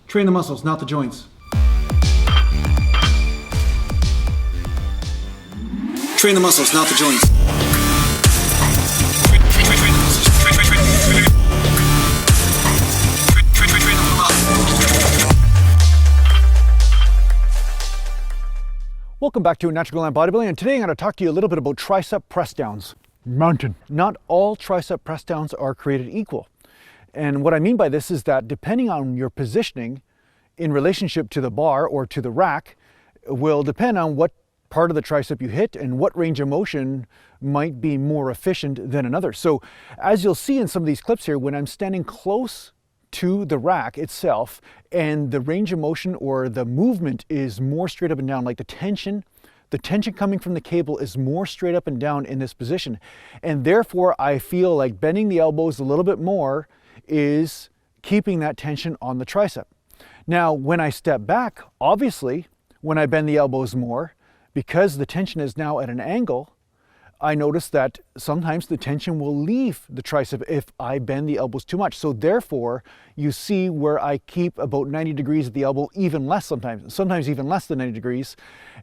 Train the muscles, not the joints. Train the muscles, not the joints. Welcome back to Natural Gallant Bodybuilding, and today I'm going to talk to you a little bit about tricep press downs. Mountain. Not all tricep press downs are created equal. And what I mean by this is that depending on your positioning in relationship to the bar or to the rack will depend on what part of the tricep you hit and what range of motion might be more efficient than another. So as you'll see in some of these clips here, when I'm standing close to the rack itself and the range of motion or the movement is more straight up and down, like the tension coming from the cable is more straight up and down in this position, and therefore I feel like bending the elbows a little bit more is keeping that tension on the tricep. Now when I step back, obviously when I bend the elbows more, because the tension is now at an angle, I notice that sometimes the tension will leave the tricep if I bend the elbows too much. So therefore, you see where I keep about 90 degrees at the elbow, even less sometimes even less than 90 degrees.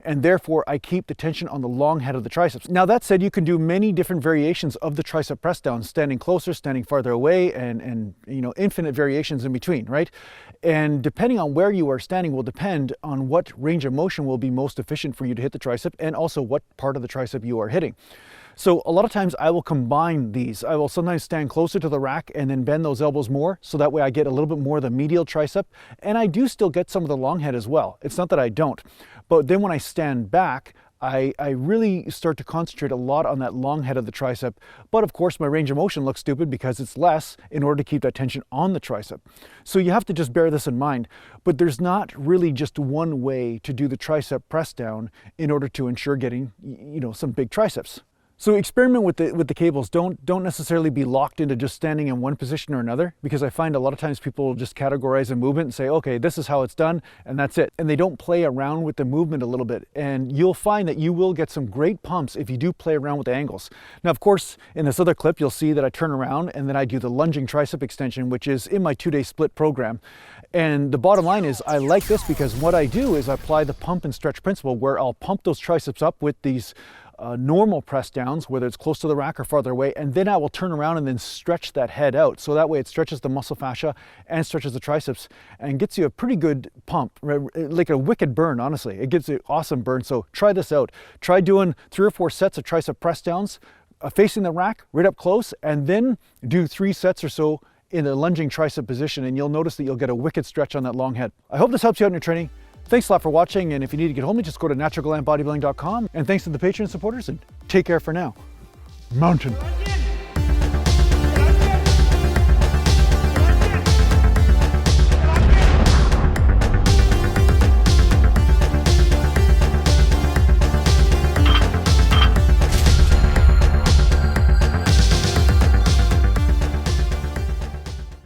And therefore, I keep the tension on the long head of the triceps. Now that said, you can do many different variations of the tricep press down, standing closer, standing farther away, and you know, infinite variations in between, right? And depending on where you are standing will depend on what range of motion will be most efficient for you to hit the tricep and also what part of the tricep you are hitting. So a lot of times I will combine these. I will sometimes stand closer to the rack and then bend those elbows more, so that way I get a little bit more of the medial tricep, and I do still get some of the long head as well. It's not that I don't. But then when I stand back, I really start to concentrate a lot on that long head of the tricep. But of course my range of motion looks stupid because it's less in order to keep that tension on the tricep. So you have to just bear this in mind. But there's not really just one way to do the tricep press down in order to ensure getting, you know, some big triceps. So experiment with the cables. Don't necessarily be locked into just standing in one position or another, because I find a lot of times people just categorize a movement and say, okay, this is how it's done and that's it. And they don't play around with the movement a little bit. And you'll find that you will get some great pumps if you do play around with the angles. Now, of course, in this other clip, you'll see that I turn around and then I do the lunging tricep extension, which is in my 2-day split program. And the bottom line is I like this because what I do is I apply the pump and stretch principle, where I'll pump those triceps up with these normal press downs, whether it's close to the rack or farther away, and then I will turn around and then stretch that head out. So that way it stretches the muscle fascia and stretches the triceps and gets you a pretty good pump, like a wicked burn, honestly. It gives you an awesome burn. So try this out. Try doing 3 or 4 sets of tricep press downs facing the rack right up close, and then do 3 sets or so in the lunging tricep position, and you'll notice that you'll get a wicked stretch on that long head. I hope this helps you out in your training. Thanks a lot for watching, and if you need to get home, just go to naturalgallantbodybuilding.com. And thanks to the Patreon supporters, and take care for now. Mountain.